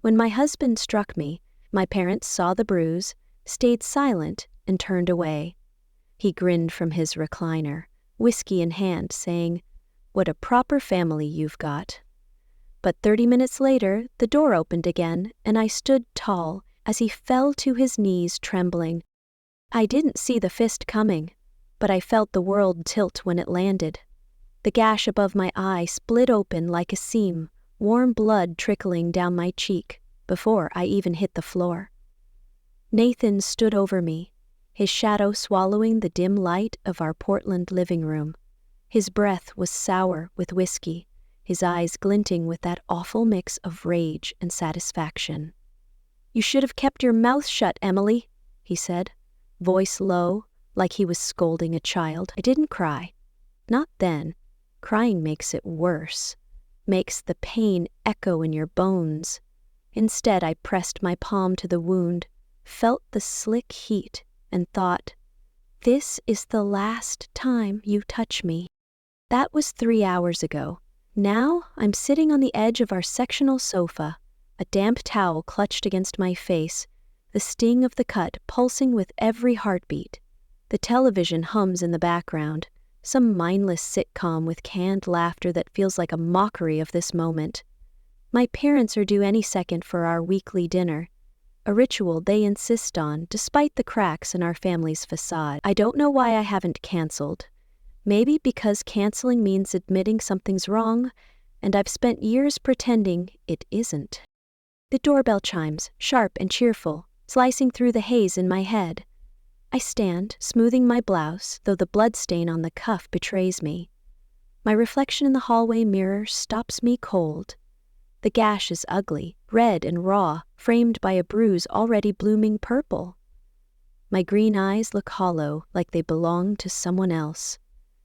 When my husband struck me, my parents saw the bruise, stayed silent, and turned away. He grinned from his recliner, whiskey in hand, saying, "What a proper family you've got." But 30 minutes later, the door opened again, and I stood tall as he fell to his knees, trembling. I didn't see the fist coming, but I felt the world tilt when it landed. The gash above my eye split open like a seam, warm blood trickling down my cheek before I even hit the floor. Nathan stood over me, his shadow swallowing the dim light of our Portland living room. His breath was sour with whiskey, his eyes glinting with that awful mix of rage and satisfaction. "You should have kept your mouth shut, Emily," he said, voice low, like he was scolding a child. I didn't cry. Not then. Crying makes it worse, makes the pain echo in your bones. Instead, I pressed my palm to the wound, felt the slick heat, and thought, "This is the last time you touch me." That was 3 hours ago. Now I'm sitting on the edge of our sectional sofa, a damp towel clutched against my face, the sting of the cut pulsing with every heartbeat. The television hums in the background, some mindless sitcom with canned laughter that feels like a mockery of this moment. My parents are due any second for our weekly dinner, a ritual they insist on despite the cracks in our family's facade. I don't know why I haven't canceled. Maybe because canceling means admitting something's wrong, and I've spent years pretending it isn't. The doorbell chimes, sharp and cheerful, slicing through the haze in my head. I stand, smoothing my blouse, though the bloodstain on the cuff betrays me. My reflection in the hallway mirror stops me cold. The gash is ugly, red and raw, framed by a bruise already blooming purple. My green eyes look hollow, like they belong to someone else.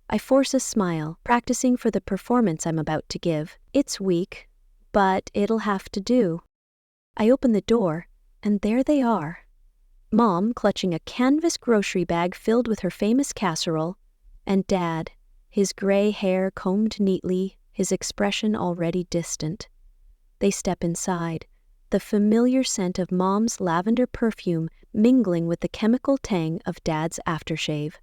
I force a smile, practicing for the performance I'm about to give. It's weak, but it'll have to do. I open the door, and there they are. Mom clutching a canvas grocery bag filled with her famous casserole, and Dad, his gray hair combed neatly, his expression already distant. They step inside, the familiar scent of Mom's lavender perfume mingling with the chemical tang of Dad's aftershave.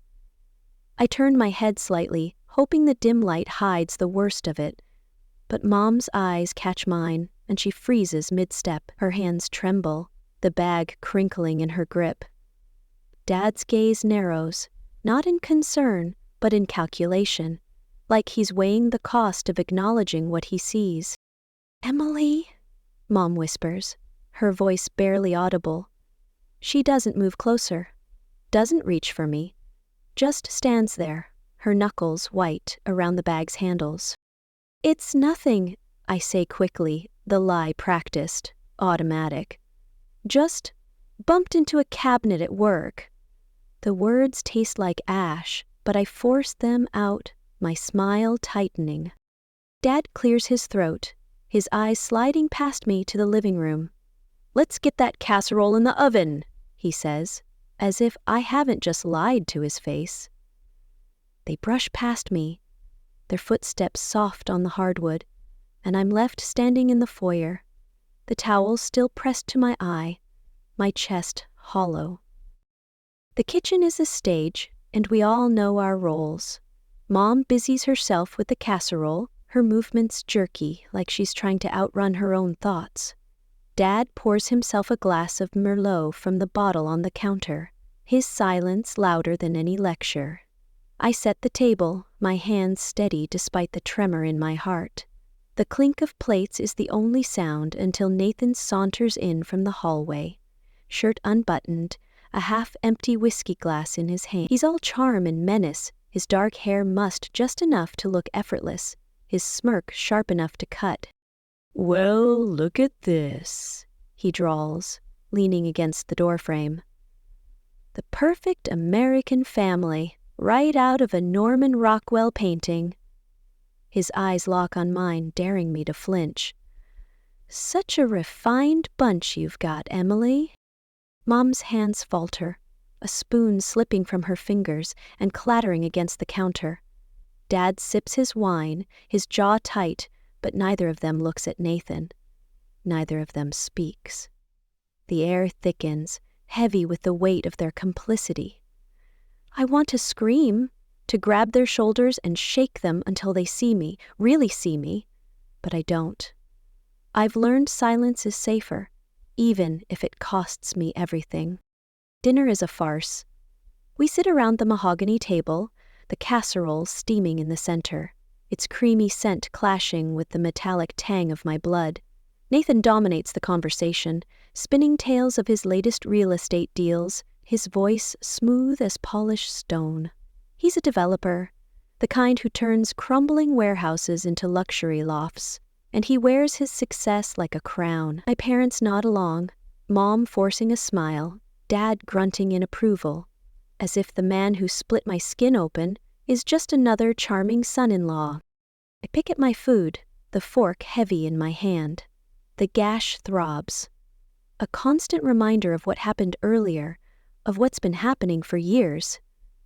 I turn my head slightly, hoping the dim light hides the worst of it, but Mom's eyes catch mine, and she freezes mid-step. Her hands tremble, the bag crinkling in her grip. Dad's gaze narrows, not in concern, but in calculation, like he's weighing the cost of acknowledging what he sees. "Emily," Mom whispers, her voice barely audible. She doesn't move closer, doesn't reach for me, just stands there, her knuckles white around the bag's handles. "It's nothing," I say quickly, the lie practiced, automatic. "Just bumped into a cabinet at work." The words taste like ash, but I force them out, my smile tightening. Dad clears his throat, his eyes sliding past me to the living room. "Let's get that casserole in the oven," he says, as if I haven't just lied to his face. They brush past me, their footsteps soft on the hardwood, and I'm left standing in the foyer, the towel still pressed to my eye, my chest hollow. The kitchen is a stage, and we all know our roles. Mom busies herself with the casserole, her movements jerky, like she's trying to outrun her own thoughts. Dad pours himself a glass of Merlot from the bottle on the counter, his silence louder than any lecture. I set the table, my hands steady despite the tremor in my heart. The clink of plates is the only sound until Nathan saunters in from the hallway, shirt unbuttoned, a half-empty whiskey glass in his hand. He's all charm and menace, his dark hair mussed just enough to look effortless, his smirk sharp enough to cut. "Well, look at this," he drawls, leaning against the doorframe. "The perfect American family, right out of a Norman Rockwell painting." His eyes lock on mine, daring me to flinch. "Such a refined bunch you've got, Emily." Mom's hands falter, a spoon slipping from her fingers and clattering against the counter. Dad sips his wine, his jaw tight, but neither of them looks at Nathan. Neither of them speaks. The air thickens, heavy with the weight of their complicity. I want to scream, to grab their shoulders and shake them until they see me, really see me, but I don't. I've learned silence is safer, even if it costs me everything. Dinner is a farce. We sit around the mahogany table, the casserole steaming in the center, its creamy scent clashing with the metallic tang of my blood. Nathan dominates the conversation, spinning tales of his latest real estate deals, his voice smooth as polished stone. He's a developer, the kind who turns crumbling warehouses into luxury lofts, and he wears his success like a crown. My parents nod along, Mom forcing a smile, Dad grunting in approval, as if the man who split my skin open is just another charming son-in-law. I pick at my food, the fork heavy in my hand. The gash throbs. A constant reminder of what happened earlier, of what's been happening for years.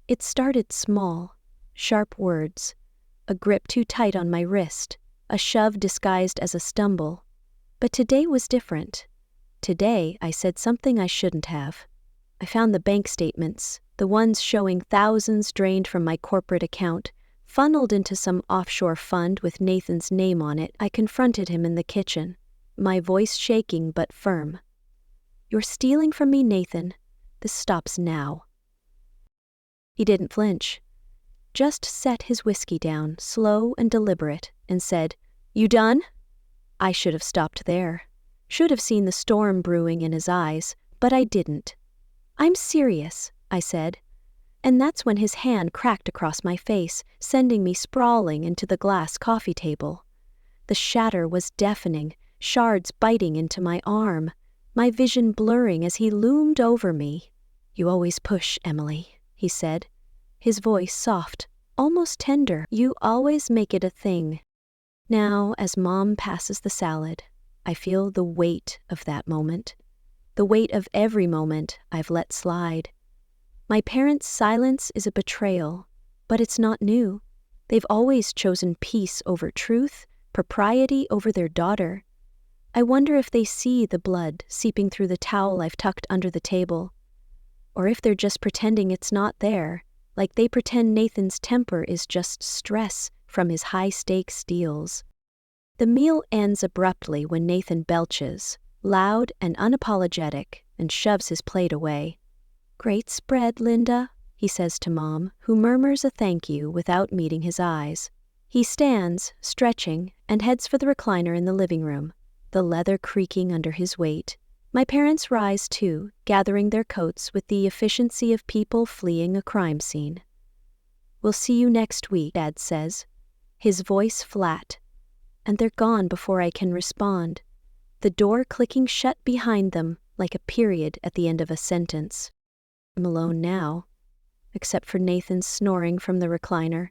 It started small, sharp words, a grip too tight on my wrist, a shove disguised as a stumble. But today was different. Today I said something I shouldn't have. I found the bank statements, the ones showing thousands drained from my corporate account, funneled into some offshore fund with Nathan's name on it. I confronted him in the kitchen, my voice shaking but firm. "You're stealing from me, Nathan. This stops now." He didn't flinch, just set his whiskey down, slow and deliberate, and said, "You done?" I should have stopped there. Should have seen the storm brewing in his eyes, but I didn't. "I'm serious," I said. And that's when his hand cracked across my face, sending me sprawling into the glass coffee table. The shatter was deafening, shards biting into my arm, my vision blurring as he loomed over me. "You always push, Emily," he said, his voice soft, almost tender. "You always make it a thing." Now, as Mom passes the salad, I feel the weight of that moment, the weight of every moment I've let slide. My parents' silence is a betrayal, but it's not new. They've always chosen peace over truth, propriety over their daughter. I wonder if they see the blood seeping through the towel I've tucked under the table, or if they're just pretending it's not there, like they pretend Nathan's temper is just stress from his high-stakes deals. The meal ends abruptly when Nathan belches, loud and unapologetic, and shoves his plate away. "Great spread, Linda," he says to Mom, who murmurs a thank you without meeting his eyes. He stands, stretching, and heads for the recliner in the living room, the leather creaking under his weight. My parents rise too, gathering their coats with the efficiency of people fleeing a crime scene. "We'll see you next week," Dad says, his voice flat, and they're gone before I can respond, the door clicking shut behind them like a period at the end of a sentence. I'm alone now, except for Nathan snoring from the recliner,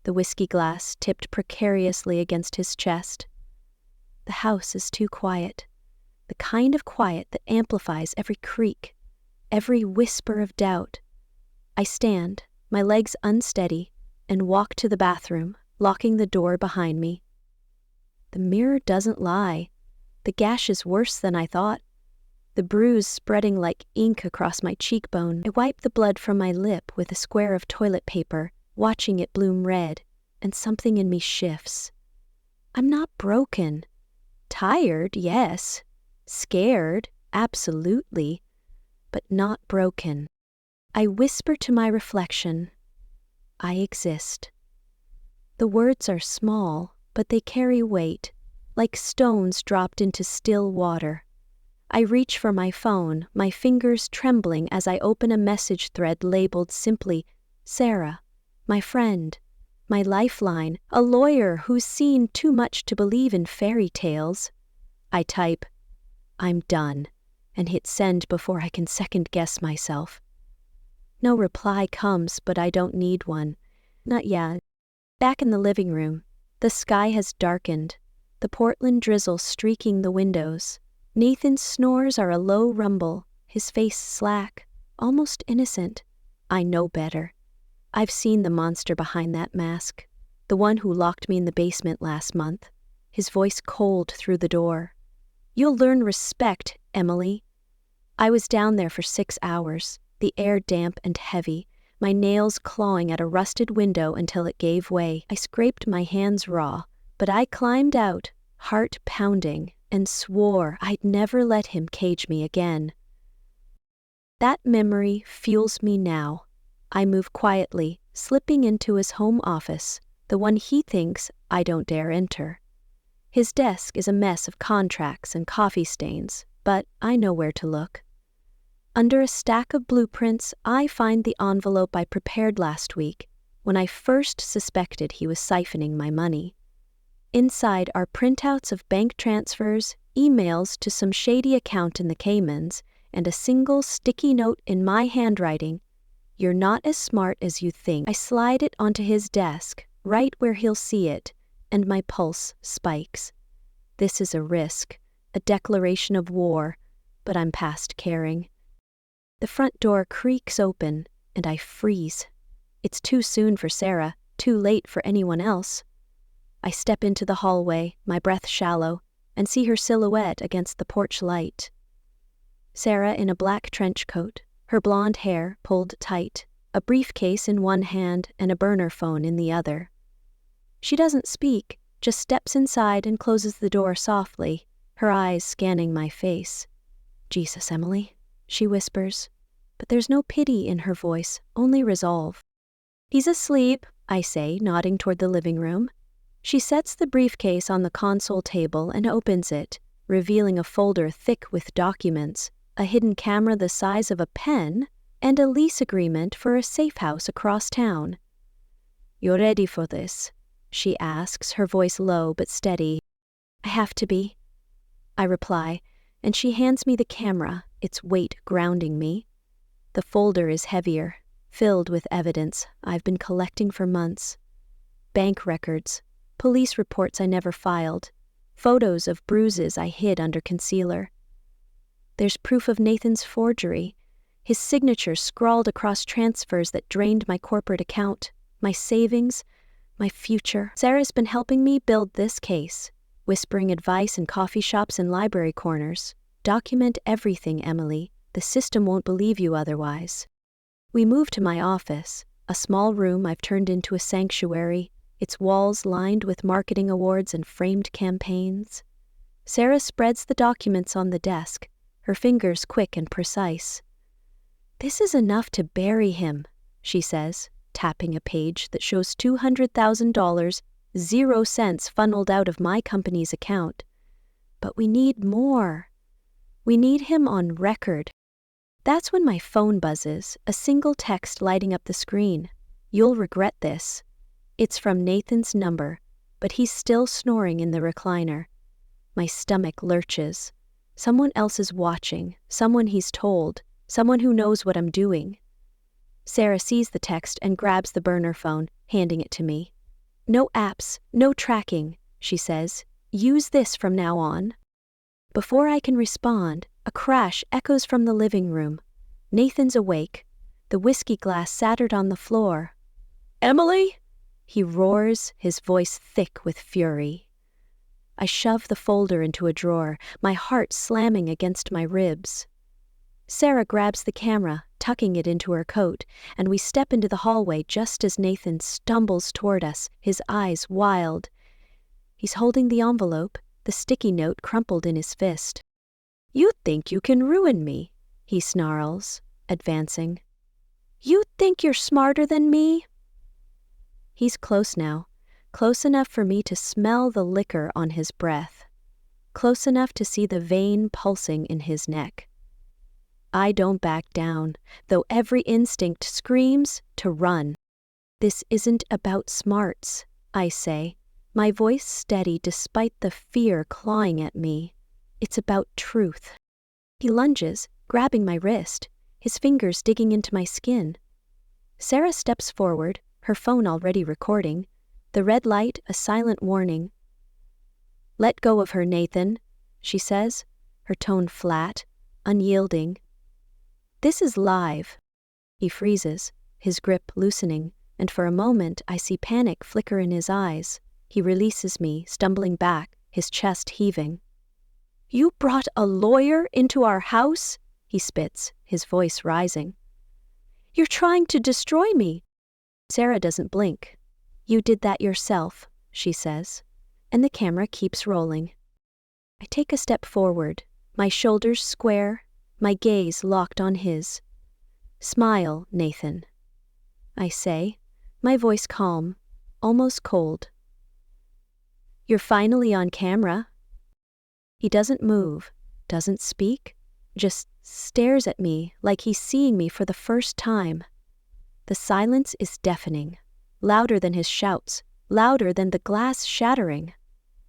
the whiskey glass tipped precariously against his chest. The house is too quiet, the kind of quiet that amplifies every creak, every whisper of doubt. I stand, my legs unsteady, and walk to the bathroom, locking the door behind me. The mirror doesn't lie. The gash is worse than I thought, the bruise spreading like ink across my cheekbone. I wipe the blood from my lip with a square of toilet paper, watching it bloom red, and something in me shifts. I'm not broken. Tired, yes. Scared, absolutely, but not broken. I whisper to my reflection, "I exist." The words are small, but they carry weight, like stones dropped into still water. I reach for my phone, my fingers trembling as I open a message thread labeled simply, "Sarah, my friend, my lifeline, a lawyer who's seen too much to believe in fairy tales." I type, "I'm done," and hit send before I can second-guess myself. No reply comes, but I don't need one. Not yet. Back in the living room, the sky has darkened, the Portland drizzle streaking the windows. Nathan's snores are a low rumble, his face slack, almost innocent. I know better. I've seen the monster behind that mask, the one who locked me in the basement last month, his voice cold through the door. You'll learn respect, Emily. I was down there for 6 hours, the air damp and heavy, my nails clawing at a rusted window until it gave way. I scraped my hands raw, but I climbed out, heart pounding, and swore I'd never let him cage me again. That memory fuels me now. I move quietly, slipping into his home office, the one he thinks I don't dare enter. His desk is a mess of contracts and coffee stains, but I know where to look. Under a stack of blueprints, I find the envelope I prepared last week, when I first suspected he was siphoning my money. Inside are printouts of bank transfers, emails to some shady account in the Caymans, and a single sticky note in my handwriting. "You're not as smart as you think." I slide it onto his desk, right where he'll see it, and my pulse spikes. This is a risk, a declaration of war, but I'm past caring. The front door creaks open, and I freeze. It's too soon for Sarah, too late for anyone else. I step into the hallway, my breath shallow, and see her silhouette against the porch light. Sarah in a black trench coat, her blonde hair pulled tight, a briefcase in one hand and a burner phone in the other. She doesn't speak, just steps inside and closes the door softly, her eyes scanning my face. "Jesus, Emily," she whispers, but there's no pity in her voice, only resolve. "He's asleep," I say, nodding toward the living room. She sets the briefcase on the console table and opens it, revealing a folder thick with documents, a hidden camera the size of a pen, and a lease agreement for a safe house across town. "You're ready for this?" she asks, her voice low but steady. "I have to be," I reply, and she hands me the camera, its weight grounding me. The folder is heavier, filled with evidence I've been collecting for months. Bank records, police reports I never filed, photos of bruises I hid under concealer. There's proof of Nathan's forgery, his signature scrawled across transfers that drained my corporate account, my savings, my future. Sarah's been helping me build this case, whispering advice in coffee shops and library corners. "Document everything, Emily. The system won't believe you otherwise." We move to my office, a small room I've turned into a sanctuary, its walls lined with marketing awards and framed campaigns. Sarah spreads the documents on the desk, her fingers quick and precise. "This is enough to bury him," she says, tapping a page that shows $200,000, 0 cents funneled out of my company's account. "But we need more. We need him on record." That's when my phone buzzes, a single text lighting up the screen. "You'll regret this." It's from Nathan's number, but he's still snoring in the recliner. My stomach lurches. Someone else is watching, someone he's told, someone who knows what I'm doing. Sarah sees the text and grabs the burner phone, handing it to me. "No apps, no tracking," she says. "Use this from now on." Before I can respond, a crash echoes from the living room. Nathan's awake, the whiskey glass shattered on the floor. "Emily!" he roars, his voice thick with fury. I shove the folder into a drawer, my heart slamming against my ribs. Sarah grabs the camera, tucking it into her coat, and we step into the hallway just as Nathan stumbles toward us, his eyes wild. He's holding the envelope, the sticky note crumpled in his fist. "You think you can ruin me," he snarls, advancing. "You think you're smarter than me?" He's close now, close enough for me to smell the liquor on his breath, close enough to see the vein pulsing in his neck. I don't back down, though every instinct screams to run. "This isn't about smarts," I say, my voice steady despite the fear clawing at me. "It's about truth." He lunges, grabbing my wrist, his fingers digging into my skin. Sarah steps forward, her phone already recording, the red light a silent warning. "Let go of her, Nathan," she says, her tone flat, unyielding. "This is live." He freezes, his grip loosening, and for a moment I see panic flicker in his eyes. He releases me, stumbling back, his chest heaving. You brought a lawyer into our house? He spits, his voice rising. You're trying to destroy me. Sarah doesn't blink. You did that yourself, she says, and the camera keeps rolling. I take a step forward, my shoulders square, my gaze locked on his. Smile, Nathan, I say, my voice calm, almost cold. You're finally on camera. He doesn't move, doesn't speak, just stares at me like he's seeing me for the first time. The silence is deafening, louder than his shouts, louder than the glass shattering.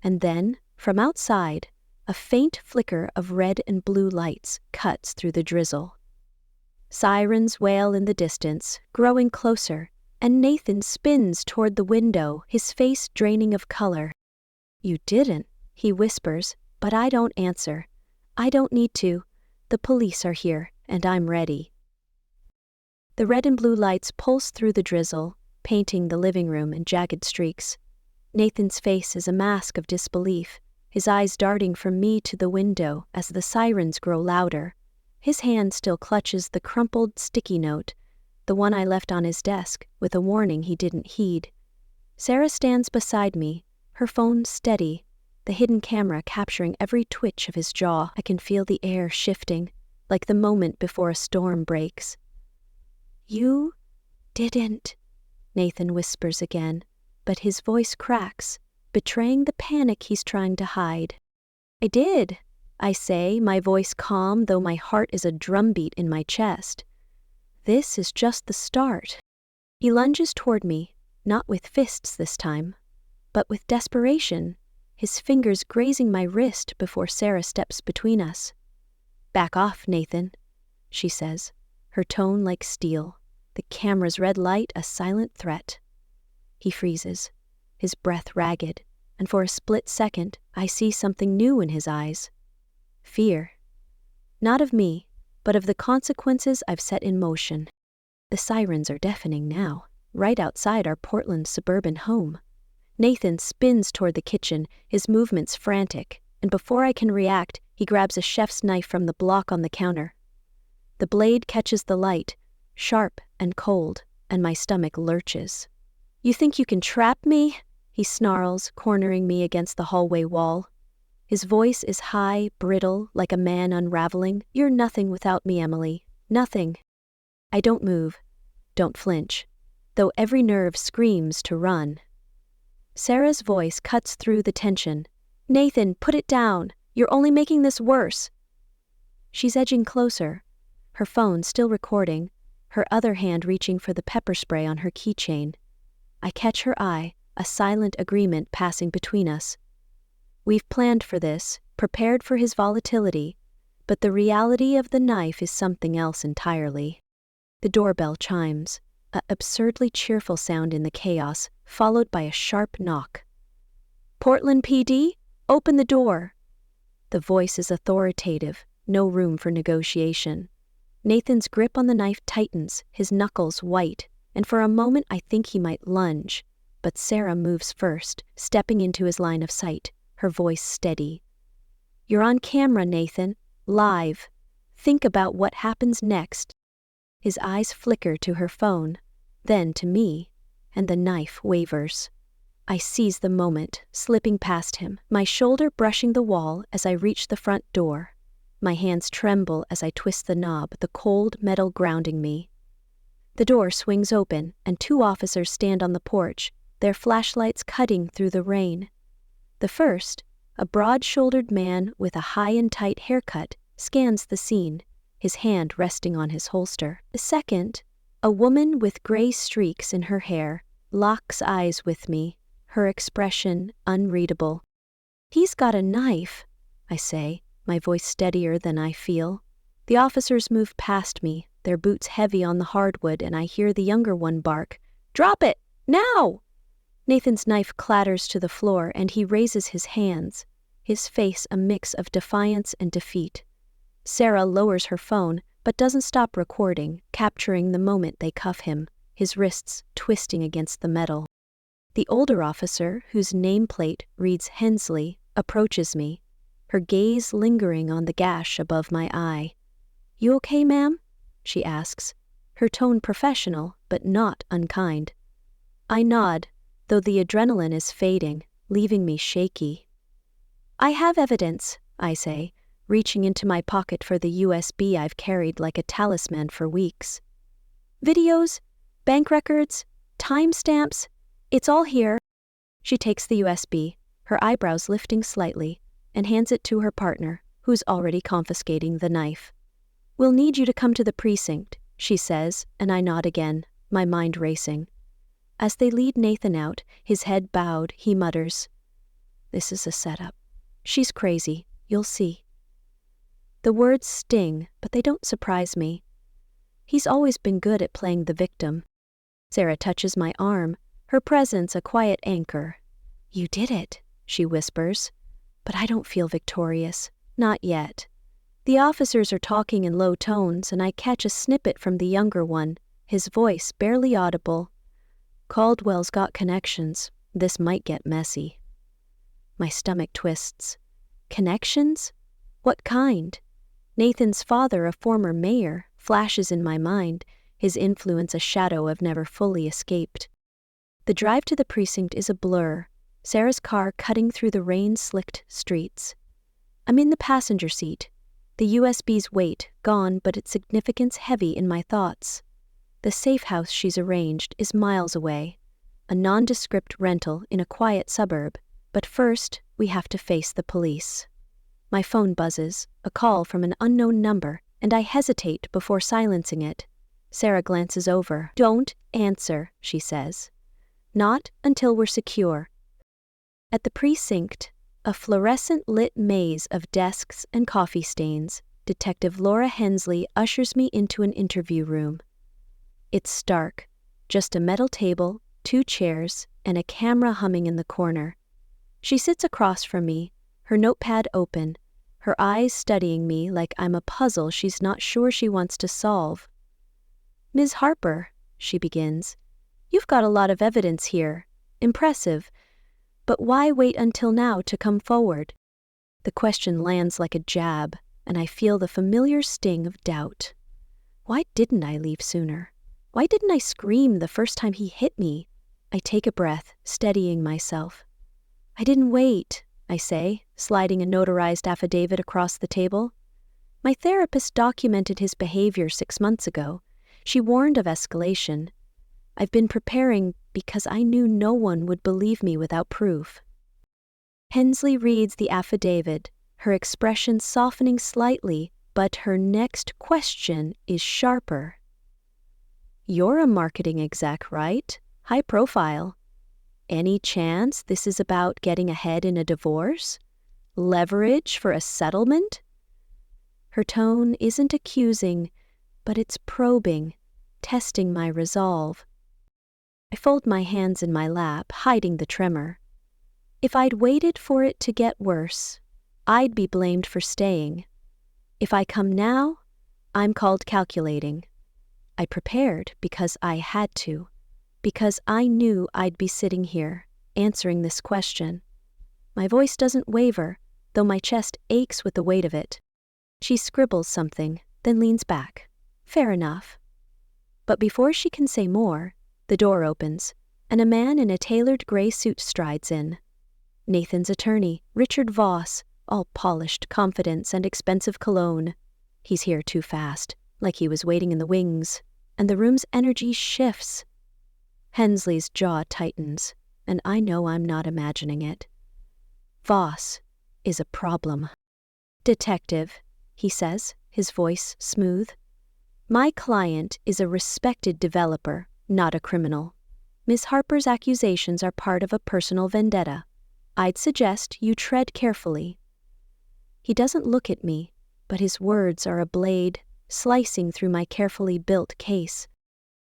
And then, from outside, a faint flicker of red and blue lights cuts through the drizzle. Sirens wail in the distance, growing closer, and Nathan spins toward the window, his face draining of color. You didn't, he whispers, but I don't answer. I don't need to. The police are here, and I'm ready. The red and blue lights pulse through the drizzle, painting the living room in jagged streaks. Nathan's face is a mask of disbelief, his eyes darting from me to the window as the sirens grow louder. His hand still clutches the crumpled sticky note, the one I left on his desk, with a warning he didn't heed. Sarah stands beside me, her phone steady, the hidden camera capturing every twitch of his jaw. I can feel the air shifting, like the moment before a storm breaks. You didn't, Nathan whispers again, but his voice cracks, betraying the panic he's trying to hide. I did, I say, my voice calm though my heart is a drumbeat in my chest. This is just the start. He lunges toward me, not with fists this time, but with desperation, his fingers grazing my wrist before Sarah steps between us. Back off, Nathan, she says, her tone like steel, the camera's red light a silent threat. He freezes, his breath ragged, and for a split second I see something new in his eyes. Fear. Not of me, but of the consequences I've set in motion. The sirens are deafening now, right outside our Portland suburban home. Nathan spins toward the kitchen, his movements frantic, and before I can react, he grabs a chef's knife from the block on the counter. The blade catches the light, sharp and cold, and my stomach lurches. You think you can trap me? He snarls, cornering me against the hallway wall. His voice is high, brittle, like a man unraveling. You're nothing without me, Emily. Nothing. I don't move, don't flinch, though every nerve screams to run. Sarah's voice cuts through the tension. Nathan, put it down. You're only making this worse. She's edging closer, her phone still recording, her other hand reaching for the pepper spray on her keychain. I catch her eye, a silent agreement passing between us. We've planned for this, prepared for his volatility, but the reality of the knife is something else entirely. The doorbell chimes, an absurdly cheerful sound in the chaos, followed by a sharp knock. Portland PD, open the door. The voice is authoritative, no room for negotiation. Nathan's grip on the knife tightens, his knuckles white, and for a moment I think he might lunge, but Sarah moves first, stepping into his line of sight, her voice steady. You're on camera, Nathan, live. Think about what happens next. His eyes flicker to her phone, then to me, and the knife wavers. I seize the moment, slipping past him, my shoulder brushing the wall as I reach the front door. My hands tremble as I twist the knob, the cold metal grounding me. The door swings open, and 2 officers stand on the porch, their flashlights cutting through the rain. The first, a broad-shouldered man with a high and tight haircut, scans the scene, his hand resting on his holster. The second, a woman with gray streaks in her hair, locks eyes with me, her expression unreadable. He's got a knife, I say, my voice steadier than I feel. The officers move past me, their boots heavy on the hardwood, and I hear the younger one bark, "Drop it! Now!" Nathan's knife clatters to the floor, and he raises his hands, his face a mix of defiance and defeat. Sarah lowers her phone, but doesn't stop recording, capturing the moment they cuff him, his wrists twisting against the metal. The older officer, whose nameplate reads Hensley, approaches me, her gaze lingering on the gash above my eye. "You okay, ma'am?" she asks, her tone professional but not unkind. I nod, though the adrenaline is fading, leaving me shaky. "I have evidence," I say, reaching into my pocket for the USB I've carried like a talisman for weeks. "Videos, bank records, timestamps, it's all here." She takes the USB, her eyebrows lifting slightly, and hands it to her partner, who's already confiscating the knife. "We'll need you to come to the precinct," she says, and I nod again, my mind racing. As they lead Nathan out, his head bowed, he mutters, "This is a setup. She's crazy, you'll see." The words sting, but they don't surprise me. He's always been good at playing the victim. Sarah touches my arm, her presence a quiet anchor. "You did it," she whispers. But I don't feel victorious. Not yet. The officers are talking in low tones, and I catch a snippet from the younger one, his voice barely audible. "Caldwell's got connections. This might get messy." My stomach twists. Connections? What kind? Nathan's father, a former mayor, flashes in my mind, his influence a shadow I've never fully escaped. The drive to the precinct is a blur, Sarah's car cutting through the rain-slicked streets. I'm in the passenger seat, the USB's weight gone but its significance heavy in my thoughts. The safe house she's arranged is miles away, a nondescript rental in a quiet suburb, but first we have to face the police. My phone buzzes, a call from an unknown number, and I hesitate before silencing it. Sarah glances over. "Don't answer," she says. "Not until we're secure." At the precinct, a fluorescent-lit maze of desks and coffee stains, Detective Laura Hensley ushers me into an interview room. It's stark, just a metal table, 2 chairs, and a camera humming in the corner. She sits across from me, her notepad open, her eyes studying me like I'm a puzzle she's not sure she wants to solve. "Ms. Harper," she begins, "you've got a lot of evidence here. Impressive. But why wait until now to come forward?" The question lands like a jab, and I feel the familiar sting of doubt. Why didn't I leave sooner? Why didn't I scream the first time he hit me? I take a breath, steadying myself. "I didn't wait," I say, sliding a notarized affidavit across the table. "My therapist documented his behavior 6 months ago. She warned of escalation. I've been preparing because I knew no one would believe me without proof." Hensley reads the affidavit, her expression softening slightly, but her next question is sharper. "You're a marketing exec, right? High profile. Any chance this is about getting ahead in a divorce? Leverage for a settlement?" Her tone isn't accusing, but it's probing, testing my resolve. I fold my hands in my lap, hiding the tremor. If I'd waited for it to get worse, I'd be blamed for staying. If I come now, I'm called calculating. I prepared because I had to, because I knew I'd be sitting here, answering this question. My voice doesn't waver, though my chest aches with the weight of it. She scribbles something, then leans back. Fair enough. But before she can say more, the door opens, and a man in a tailored gray suit strides in. Nathan's attorney, Richard Voss, all polished confidence and expensive cologne. He's here too fast, like he was waiting in the wings, and the room's energy shifts. Hensley's jaw tightens, and I know I'm not imagining it. Voss is a problem. "Detective," he says, his voice smooth. "My client is a respected developer, not a criminal. Miss Harper's accusations are part of a personal vendetta. I'd suggest you tread carefully." He doesn't look at me, but his words are a blade, slicing through my carefully built case.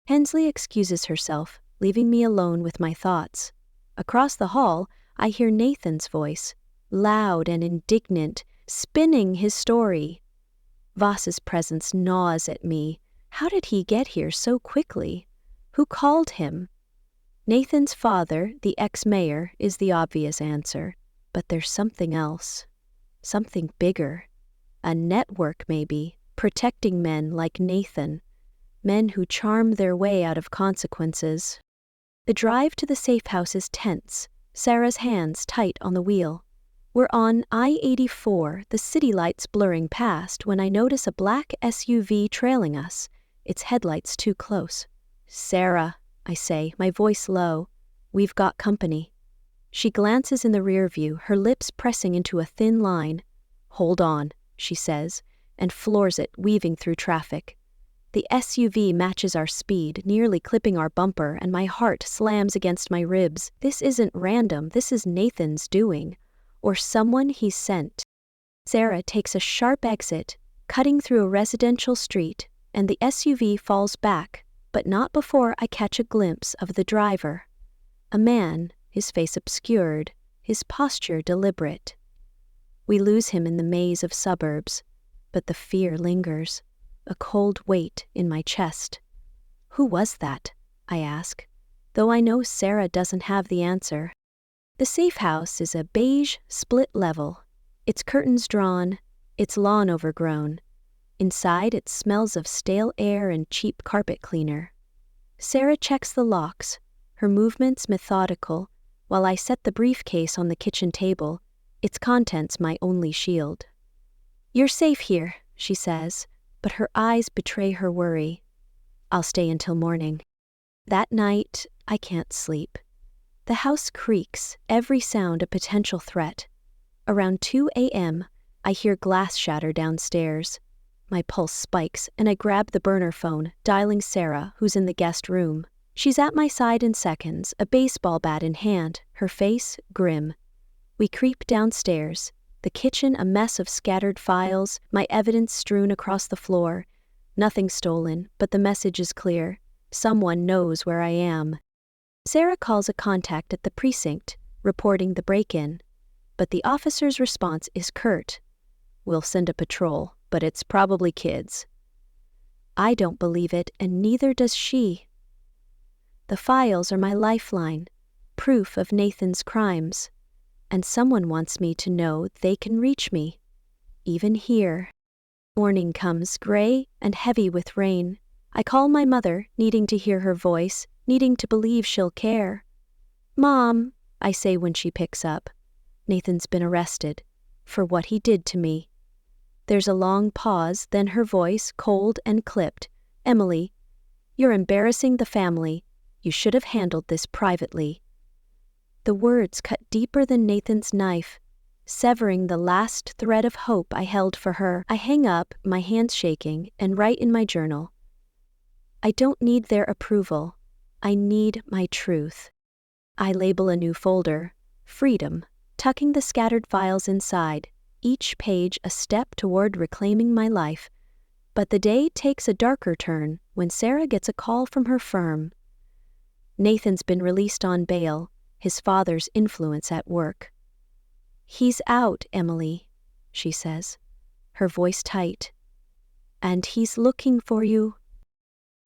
Hensley excuses herself, leaving me alone with my thoughts. Across the hall, I hear Nathan's voice, loud and indignant, spinning his story. Voss's presence gnaws at me. How did he get here so quickly? Who called him? Nathan's father, the ex-mayor, is the obvious answer, but there's something else. Something bigger. A network, maybe, protecting men like Nathan. Men who charm their way out of consequences. The drive to the safe house is tense, Sarah's hands tight on the wheel. We're on I-84, the city lights blurring past, when I notice a black SUV trailing us, its headlights too close. "Sarah," I say, my voice low, "we've got company." She glances in the rear view, her lips pressing into a thin line. "Hold on," she says, and floors it, weaving through traffic. The SUV matches our speed, nearly clipping our bumper, and my heart slams against my ribs. This isn't random, this is Nathan's doing. Or someone he sent. Sarah takes a sharp exit, cutting through a residential street, and the SUV falls back, but not before I catch a glimpse of the driver. A man, his face obscured, his posture deliberate. We lose him in the maze of suburbs, but the fear lingers, a cold weight in my chest. Who was that? I ask, though I know Sarah doesn't have the answer. The safe house is a beige, split level, its curtains drawn, its lawn overgrown. Inside it smells of stale air and cheap carpet cleaner. Sarah checks the locks, her movements methodical, while I set the briefcase on the kitchen table, its contents my only shield. "You're safe here," she says, but her eyes betray her worry. "I'll stay until morning." That night, I can't sleep. The house creaks, every sound a potential threat. Around 2 a.m., I hear glass shatter downstairs. My pulse spikes, and I grab the burner phone, dialing Sarah, who's in the guest room. She's at my side in seconds, a baseball bat in hand, her face grim. We creep downstairs, the kitchen a mess of scattered files, my evidence strewn across the floor. Nothing stolen, but the message is clear. Someone knows where I am. Sarah calls a contact at the precinct, reporting the break-in. But the officer's response is curt. "We'll send a patrol, but it's probably kids." I don't believe it, and neither does she. The files are my lifeline, proof of Nathan's crimes. And someone wants me to know they can reach me, even here. Morning comes, gray and heavy with rain. I call my mother, needing to hear her voice, needing to believe she'll care. "Mom," I say when she picks up. "Nathan's been arrested for what he did to me." There's a long pause, then her voice, cold and clipped. "Emily, you're embarrassing the family. You should have handled this privately." The words cut deeper than Nathan's knife, severing the last thread of hope I held for her. I hang up, my hands shaking, and write in my journal. I don't need their approval. I need my truth. I label a new folder, Freedom, tucking the scattered files inside, each page a step toward reclaiming my life. But the day takes a darker turn when Sarah gets a call from her firm. Nathan's been released on bail, his father's influence at work. "He's out, Emily," she says, her voice tight. "And he's looking for you."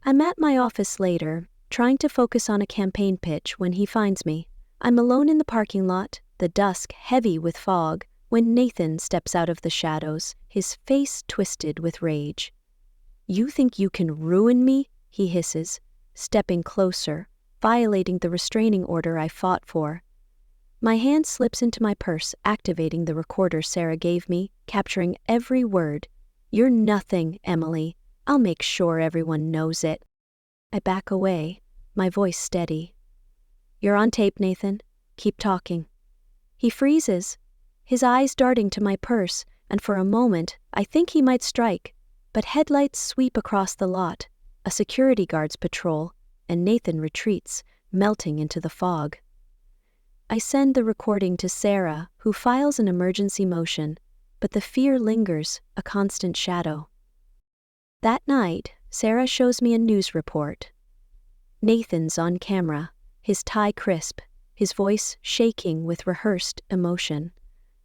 I'm at my office later, trying to focus on a campaign pitch when he finds me. I'm alone in the parking lot, the dusk heavy with fog, when Nathan steps out of the shadows, his face twisted with rage. "You think you can ruin me?" he hisses, stepping closer, violating the restraining order I fought for. My hand slips into my purse, activating the recorder Sarah gave me, capturing every word. "You're nothing, Emily. I'll make sure everyone knows it." I back away, my voice steady. "You're on tape, Nathan. Keep talking." He freezes, his eyes darting to my purse, and for a moment I think he might strike, but headlights sweep across the lot, a security guard's patrol, and Nathan retreats, melting into the fog. I send the recording to Sarah, who files an emergency motion, but the fear lingers, a constant shadow. That night, Sarah shows me a news report. Nathan's on camera, his tie crisp, his voice shaking with rehearsed emotion.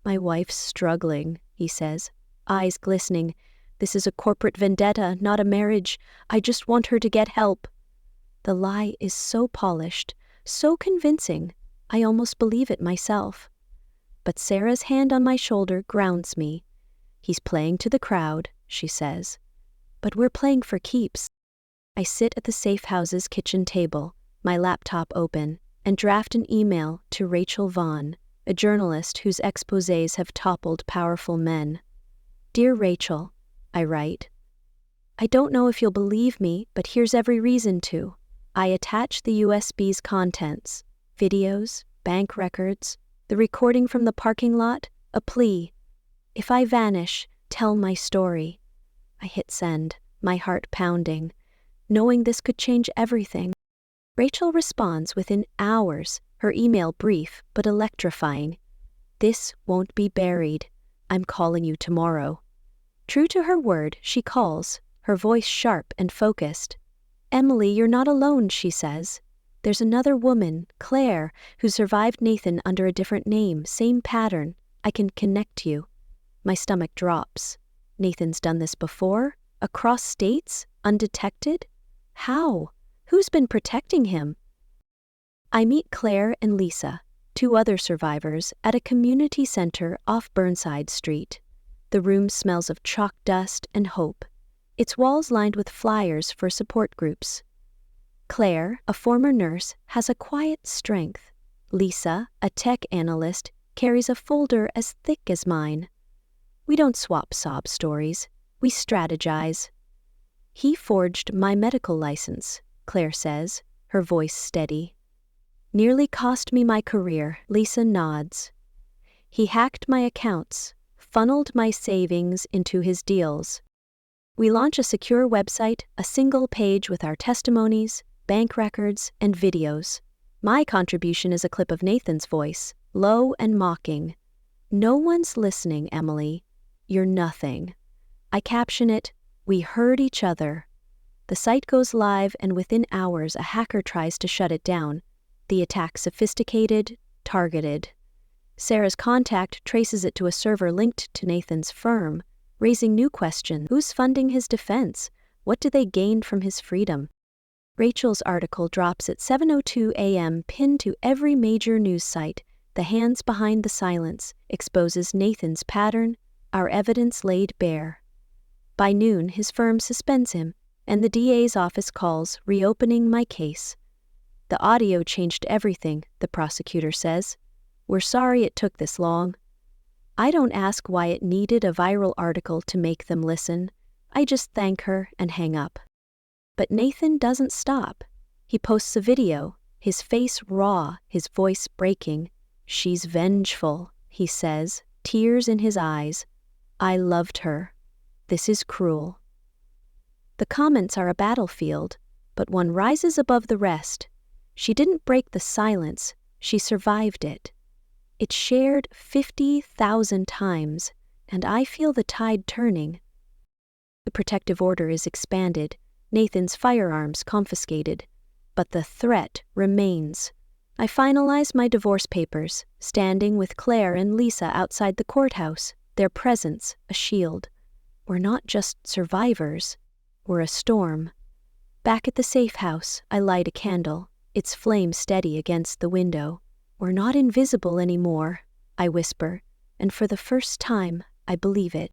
"My wife's struggling," he says, eyes glistening. "This is a corporate vendetta, not a marriage. I just want her to get help." The lie is so polished, so convincing, I almost believe it myself. but Sarah's hand on my shoulder grounds me. He's playing to the crowd, she says. But we're playing for keeps. I sit at the safe house's kitchen table, my laptop open, and draft an email to Rachel Vaughn, a journalist whose exposés have toppled powerful men. Dear Rachel, I write. I don't know if you'll believe me, but here's every reason to. I attach the USB's contents, videos, bank records, the recording from the parking lot, a plea. If I vanish, tell my story. I hit send, my heart pounding, knowing this could change everything. Rachel responds within hours, her email brief but electrifying. This won't be buried. I'm calling you tomorrow. True to her word, she calls, her voice sharp and focused. Emily, you're not alone, she says. There's another woman, Claire, who survived Nathan under a different name, same pattern. I can connect you. My stomach drops. Nathan's done this before? Across states? Undetected? How? Who's been protecting him? I meet Claire and Lisa, two other survivors, at a community center off Burnside Street. The room smells of chalk dust and hope. Its walls lined with flyers for support groups. Claire, a former nurse, has a quiet strength. Lisa, a tech analyst, carries a folder as thick as mine. We don't swap sob stories. We strategize. He forged my medical license, Claire says, her voice steady. Nearly cost me my career, Lisa nods. He hacked my accounts, funneled my savings into his deals. We launch a secure website, a single page with our testimonies, bank records, and videos. My contribution is a clip of Nathan's voice, low and mocking. No one's listening, Emily. You're nothing. I caption it, we heard each other. The site goes live, and within hours a hacker tries to shut it down. The attack sophisticated, targeted. Sarah's contact traces it to a server linked to Nathan's firm, raising new questions. Who's funding his defense? What do they gain from his freedom? Rachel's article drops at 7:02 a.m., pinned to every major news site. The hands behind the silence exposes Nathan's pattern, our evidence laid bare. By noon, his firm suspends him, and the DA's office calls, reopening my case. The audio changed everything, the prosecutor says. We're sorry it took this long. I don't ask why it needed a viral article to make them listen. I just thank her and hang up. But Nathan doesn't stop. He posts a video, his face raw, his voice breaking. She's vengeful, he says, tears in his eyes. I loved her. This is cruel. The comments are a battlefield, but one rises above the rest. She didn't break the silence, she survived it. It's shared 50,000 times, and I feel the tide turning. The protective order is expanded, Nathan's firearms confiscated, but the threat remains. I finalize my divorce papers, standing with Claire and Lisa outside the courthouse, their presence a shield. We're not just survivors, we're a storm. Back at the safe house, I light a candle, its flame steady against the window. We're not invisible anymore, I whisper, and for the first time, I believe it.